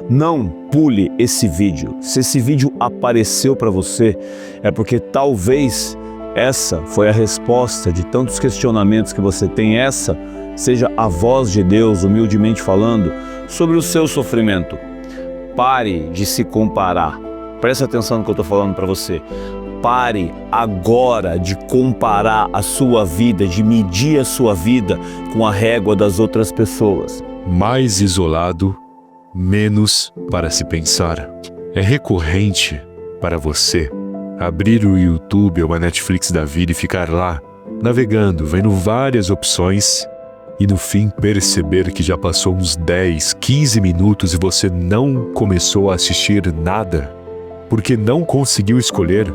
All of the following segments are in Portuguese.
Não pule esse vídeo. Se esse vídeo apareceu para você, é porque talvez essa foi a resposta de tantos questionamentos que você tem. Essa seja a voz de Deus, humildemente falando, sobre o seu sofrimento. Pare de se comparar. Preste atenção no que eu estou falando para você. Pare agora de comparar a sua vida, de medir a sua vida com a régua das outras pessoas. Mais isolado, menos para se pensar. É recorrente para você abrir o YouTube ou a Netflix da vida e ficar lá, navegando, vendo várias opções e no fim perceber que já passou uns 10, 15 minutos e você não começou a assistir nada, porque não conseguiu escolher.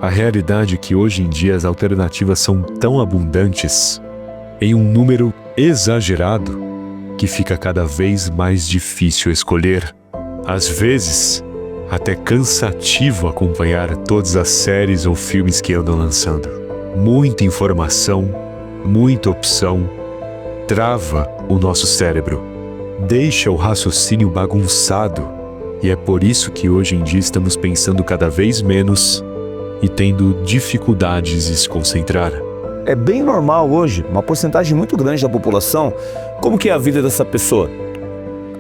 A realidade é que hoje em dia as alternativas são tão abundantes, em um número exagerado, que fica cada vez mais difícil escolher. Às vezes, até cansativo acompanhar todas as séries ou filmes que andam lançando. Muita informação, muita opção, trava o nosso cérebro, deixa o raciocínio bagunçado, e é por isso que hoje em dia estamos pensando cada vez menos e tendo dificuldades de se concentrar. É bem normal hoje, uma porcentagem muito grande da população. Como que é a vida dessa pessoa?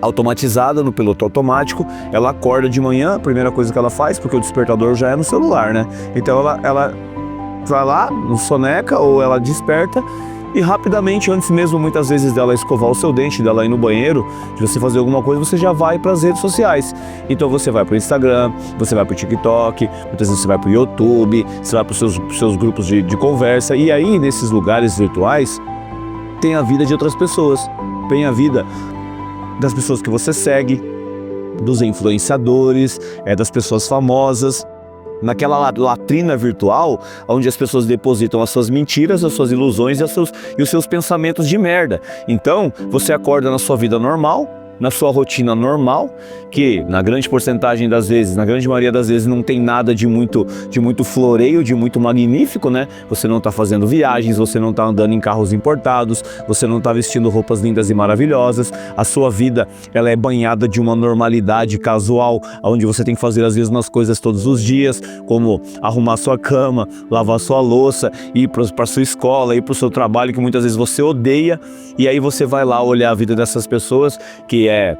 Automatizada, no piloto automático, ela acorda de manhã, a primeira coisa que ela faz, porque o despertador já é no celular, né? Então ela vai lá, no soneca, ou ela desperta e rapidamente, antes mesmo muitas vezes dela escovar o seu dente, dela ir no banheiro, de você fazer alguma coisa, você já vai para as redes sociais. Então você vai para o Instagram, você vai para o TikTok, muitas vezes você vai para o YouTube, você vai para os seus grupos de conversa, e aí nesses lugares virtuais tem a vida de outras pessoas, tem a vida das pessoas que você segue, dos influenciadores, das pessoas famosas, naquela latrina virtual, onde as pessoas depositam as suas mentiras, as suas ilusões e os seus pensamentos de merda. Então, você acorda na sua vida normal, na sua rotina normal, que na grande porcentagem das vezes, na grande maioria das vezes, não tem nada de muito floreio, de muito magnífico, né? Você não está fazendo viagens, você não está andando em carros importados, você não está vestindo roupas lindas e maravilhosas. A sua vida, ela é banhada de uma normalidade casual, onde você tem que fazer as mesmas coisas todos os dias, como arrumar sua cama, lavar sua louça, ir para sua escola, ir para o seu trabalho, que muitas vezes você odeia, e aí você vai lá olhar a vida dessas pessoas, que é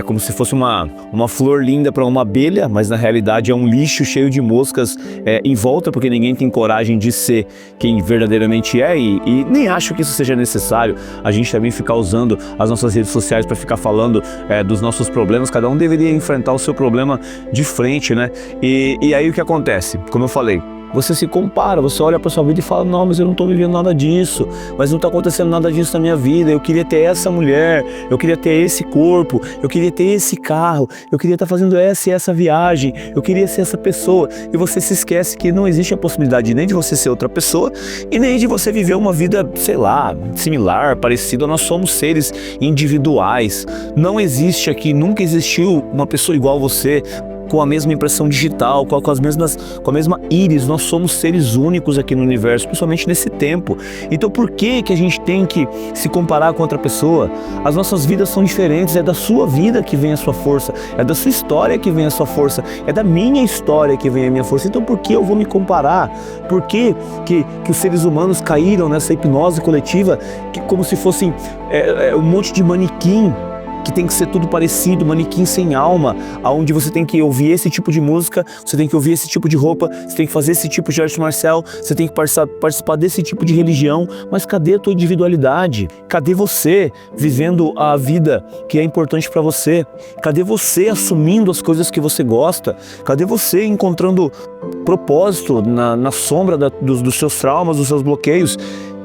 como se fosse uma flor linda para uma abelha, mas na realidade é um lixo cheio de moscas em volta, porque ninguém tem coragem de ser quem verdadeiramente é, e nem acho que isso seja necessário, a gente também ficar usando as nossas redes sociais para ficar falando dos nossos problemas. Cada um deveria enfrentar o seu problema de frente, né? E aí o que acontece? Como eu falei, você se compara, você olha para sua vida e fala: não, mas eu não estou vivendo nada disso, mas não está acontecendo nada disso na minha vida, eu queria ter essa mulher, eu queria ter esse corpo, eu queria ter esse carro, eu queria estar fazendo essa e essa viagem, eu queria ser essa pessoa, e você se esquece que não existe a possibilidade nem de você ser outra pessoa e nem de você viver uma vida, sei lá, similar, parecida. Nós somos seres individuais, não existe aqui, nunca existiu uma pessoa igual a você, com a mesma impressão digital, com a mesma íris. Nós somos seres únicos aqui no universo, principalmente nesse tempo. Então por que a gente tem que se comparar com outra pessoa? As nossas vidas são diferentes, é da sua vida que vem a sua força, é da sua história que vem a sua força, é da minha história que vem a minha força. Então por que eu vou me comparar? Por que os seres humanos caíram nessa hipnose coletiva, que como se fossem um monte de manequim, que tem que ser tudo parecido, manequim sem alma, aonde você tem que ouvir esse tipo de música, você tem que ouvir esse tipo de roupa, você tem que fazer esse tipo de arte marcial, você tem que participar desse tipo de religião. Mas cadê a tua individualidade? Cadê você vivendo a vida que é importante para você? Cadê você assumindo as coisas que você gosta? Cadê você encontrando propósito na sombra dos seus traumas, dos seus bloqueios?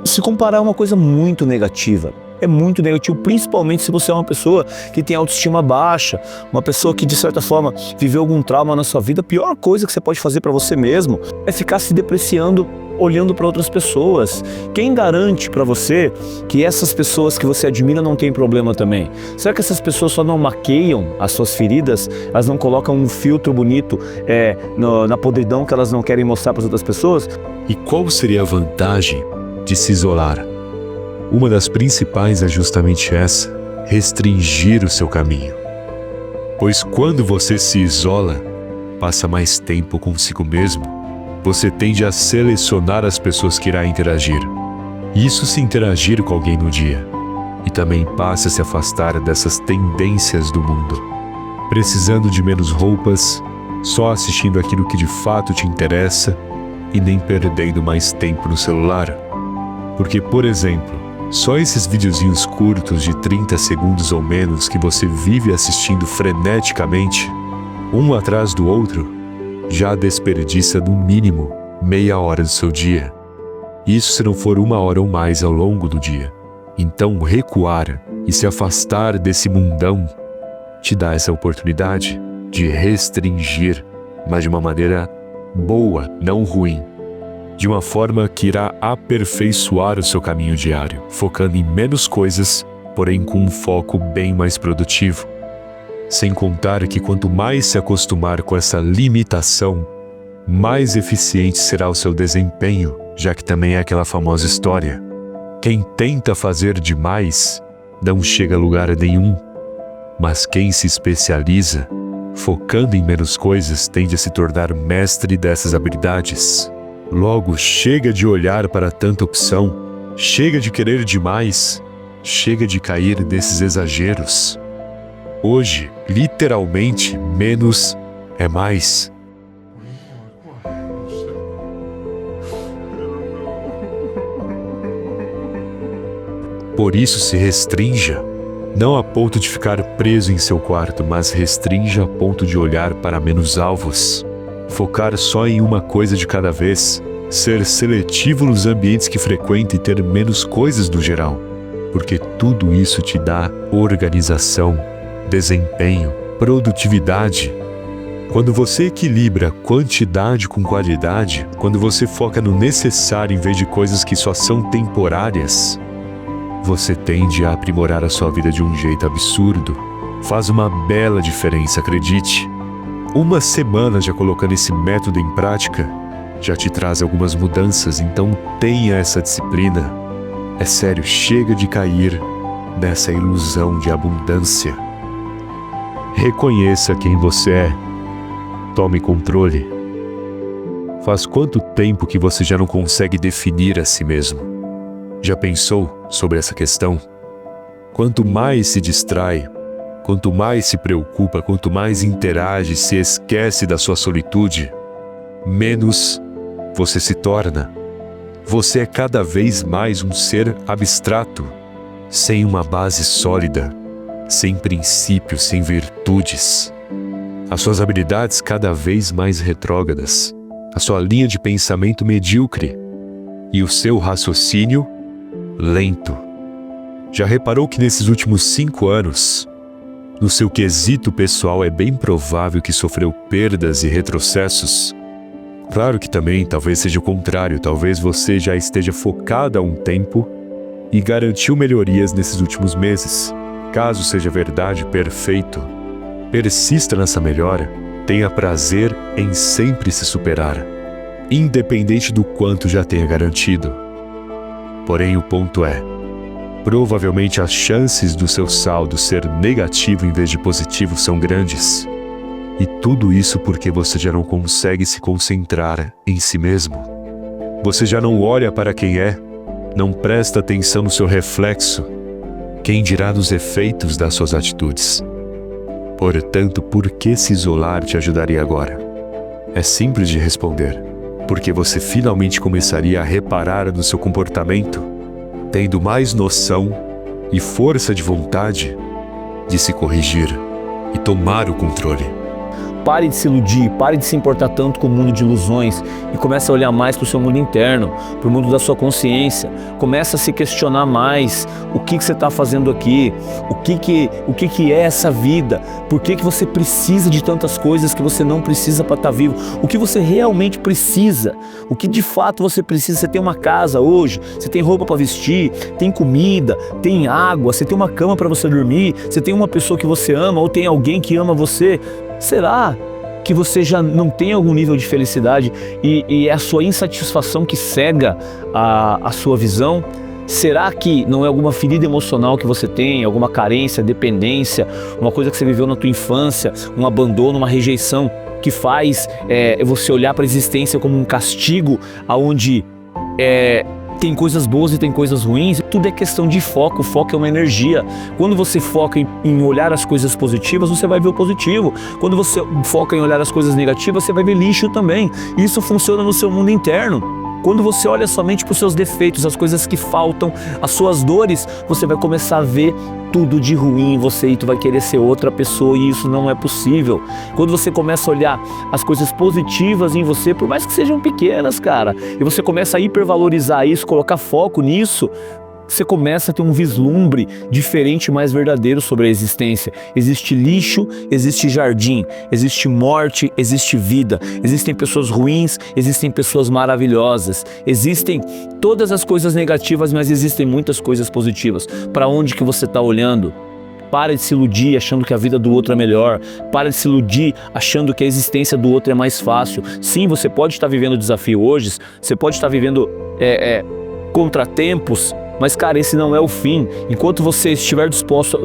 Se comparar é uma coisa muito negativa. É muito negativo, principalmente se você é uma pessoa que tem autoestima baixa, uma pessoa que de certa forma viveu algum trauma na sua vida. A pior coisa que você pode fazer para você mesmo é ficar se depreciando olhando para outras pessoas. Quem garante para você que essas pessoas que você admira não têm problema também? Será que essas pessoas só não maqueiam as suas feridas? Elas não colocam um filtro bonito na podridão que elas não querem mostrar para as outras pessoas? E qual seria a vantagem de se isolar? Uma das principais é justamente essa: restringir o seu caminho. Pois quando você se isola, passa mais tempo consigo mesmo, você tende a selecionar as pessoas que irá interagir. Isso se interagir com alguém no dia. E também passa a se afastar dessas tendências do mundo. Precisando de menos roupas, só assistindo aquilo que de fato te interessa e nem perdendo mais tempo no celular. Porque, por exemplo, só esses videozinhos curtos de 30 segundos ou menos que você vive assistindo freneticamente, um atrás do outro, já desperdiça no mínimo meia hora do seu dia. Isso se não for 1 hora ou mais ao longo do dia. Então recuar e se afastar desse mundão te dá essa oportunidade de restringir, mas de uma maneira boa, não ruim. De uma forma que irá aperfeiçoar o seu caminho diário, focando em menos coisas, porém com um foco bem mais produtivo. Sem contar que quanto mais se acostumar com essa limitação, mais eficiente será o seu desempenho, já que também é aquela famosa história: quem tenta fazer demais não chega a lugar nenhum, mas quem se especializa, focando em menos coisas, tende a se tornar mestre dessas habilidades. Logo, chega de olhar para tanta opção, chega de querer demais, chega de cair nesses exageros. Hoje, literalmente, menos é mais. Por isso, se restrinja, não a ponto de ficar preso em seu quarto, mas restrinja a ponto de olhar para menos alvos. Focar só em uma coisa de cada vez, ser seletivo nos ambientes que frequenta e ter menos coisas no geral, porque tudo isso te dá organização, desempenho, produtividade. Quando você equilibra quantidade com qualidade, quando você foca no necessário em vez de coisas que só são temporárias, você tende a aprimorar a sua vida de um jeito absurdo. Faz uma bela diferença, acredite. 1 semana já colocando esse método em prática já te traz algumas mudanças, então tenha essa disciplina. É sério, chega de cair nessa ilusão de abundância. Reconheça quem você é. Tome controle. Faz quanto tempo que você já não consegue definir a si mesmo? Já pensou sobre essa questão? Quanto mais se distrai, quanto mais se preocupa, quanto mais interage, se esquece da sua solitude, menos você se torna. Você é cada vez mais um ser abstrato, sem uma base sólida, sem princípios, sem virtudes. As suas habilidades cada vez mais retrógradas, a sua linha de pensamento medíocre e o seu raciocínio lento. Já reparou que nesses últimos 5 anos, no seu quesito pessoal, é bem provável que sofreu perdas e retrocessos? Claro que também talvez seja o contrário, talvez você já esteja focado há um tempo e garantiu melhorias nesses últimos meses. Caso seja verdade, perfeito. Persista nessa melhora, tenha prazer em sempre se superar, independente do quanto já tenha garantido. Porém, o ponto é, provavelmente as chances do seu saldo ser negativo em vez de positivo são grandes. E tudo isso porque você já não consegue se concentrar em si mesmo. Você já não olha para quem é, não presta atenção no seu reflexo, quem dirá nos efeitos das suas atitudes. Portanto, por que se isolar te ajudaria agora? É simples de responder, porque você finalmente começaria a reparar no seu comportamento, tendo mais noção e força de vontade de se corrigir e tomar o controle. pare de se iludir, pare de se importar tanto com o mundo de ilusões e comece a olhar mais para o seu mundo interno, para o mundo da sua consciência. Comece a se questionar mais o que você está fazendo aqui, o que é essa vida, por que você precisa de tantas coisas que você não precisa para estar vivo, o que você realmente precisa, o que de fato você precisa. Você tem uma casa hoje, você tem roupa para vestir, tem comida, tem água, você tem uma cama para você dormir, você tem uma pessoa que você ama ou tem alguém que ama você. Será que você já não tem algum nível de felicidade e é a sua insatisfação que cega a sua visão? Será que não é alguma ferida emocional que você tem, alguma carência, dependência, uma coisa que você viveu na tua infância, um abandono, uma rejeição que faz você olhar para a existência como um castigo, onde tem coisas boas e tem coisas ruins? Tudo é questão de foco. O foco é uma energia. Quando você foca em olhar as coisas positivas, você vai ver o positivo. Quando você foca em olhar as coisas negativas, você vai ver lixo também. Isso funciona no seu mundo interno. Quando você olha somente para os seus defeitos, as coisas que faltam, as suas dores, você vai começar a ver tudo de ruim em você e tu vai querer ser outra pessoa, e isso não é possível. Quando você começa a olhar as coisas positivas em você, por mais que sejam pequenas, cara, e você começa a hipervalorizar isso, colocar foco nisso, você começa a ter um vislumbre diferente e mais verdadeiro sobre a existência. Existe lixo, existe jardim, existe morte, existe vida. Existem pessoas ruins, existem pessoas maravilhosas. Existem todas as coisas negativas, mas existem muitas coisas positivas. Para onde que você está olhando? Para de se iludir achando que a vida do outro é melhor. Para de se iludir achando que a existência do outro é mais fácil. Sim, você pode estar vivendo desafio hoje, você pode estar vivendo contratempos, mas, cara, esse não é o fim. Enquanto você estiver disposto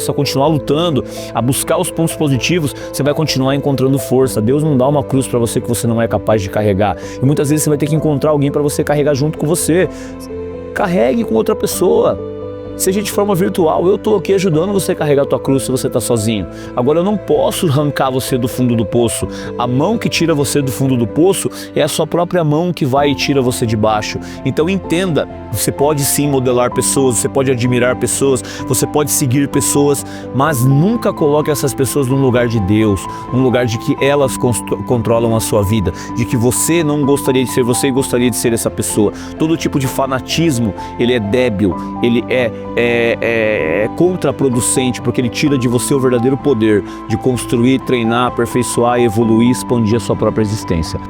a continuar lutando, a buscar os pontos positivos, você vai continuar encontrando força. Deus não dá uma cruz para você que você não é capaz de carregar. E muitas vezes você vai ter que encontrar alguém para você carregar junto com você. Carregue com outra pessoa. Seja de forma virtual. Eu estou aqui ajudando você a carregar a tua cruz se você está sozinho. Agora, eu não posso arrancar você do fundo do poço. A mão que tira você do fundo do poço é a sua própria mão que vai e tira você de baixo. Então entenda, você pode sim modelar pessoas, você pode admirar pessoas, você pode seguir pessoas, mas nunca coloque essas pessoas num lugar de Deus, num lugar de que elas controlam a sua vida, de que você não gostaria de ser você e gostaria de ser essa pessoa. Todo tipo de fanatismo, ele é débil, ele é contraproducente, porque ele tira de você o verdadeiro poder de construir, treinar, aperfeiçoar, evoluir, expandir a sua própria existência.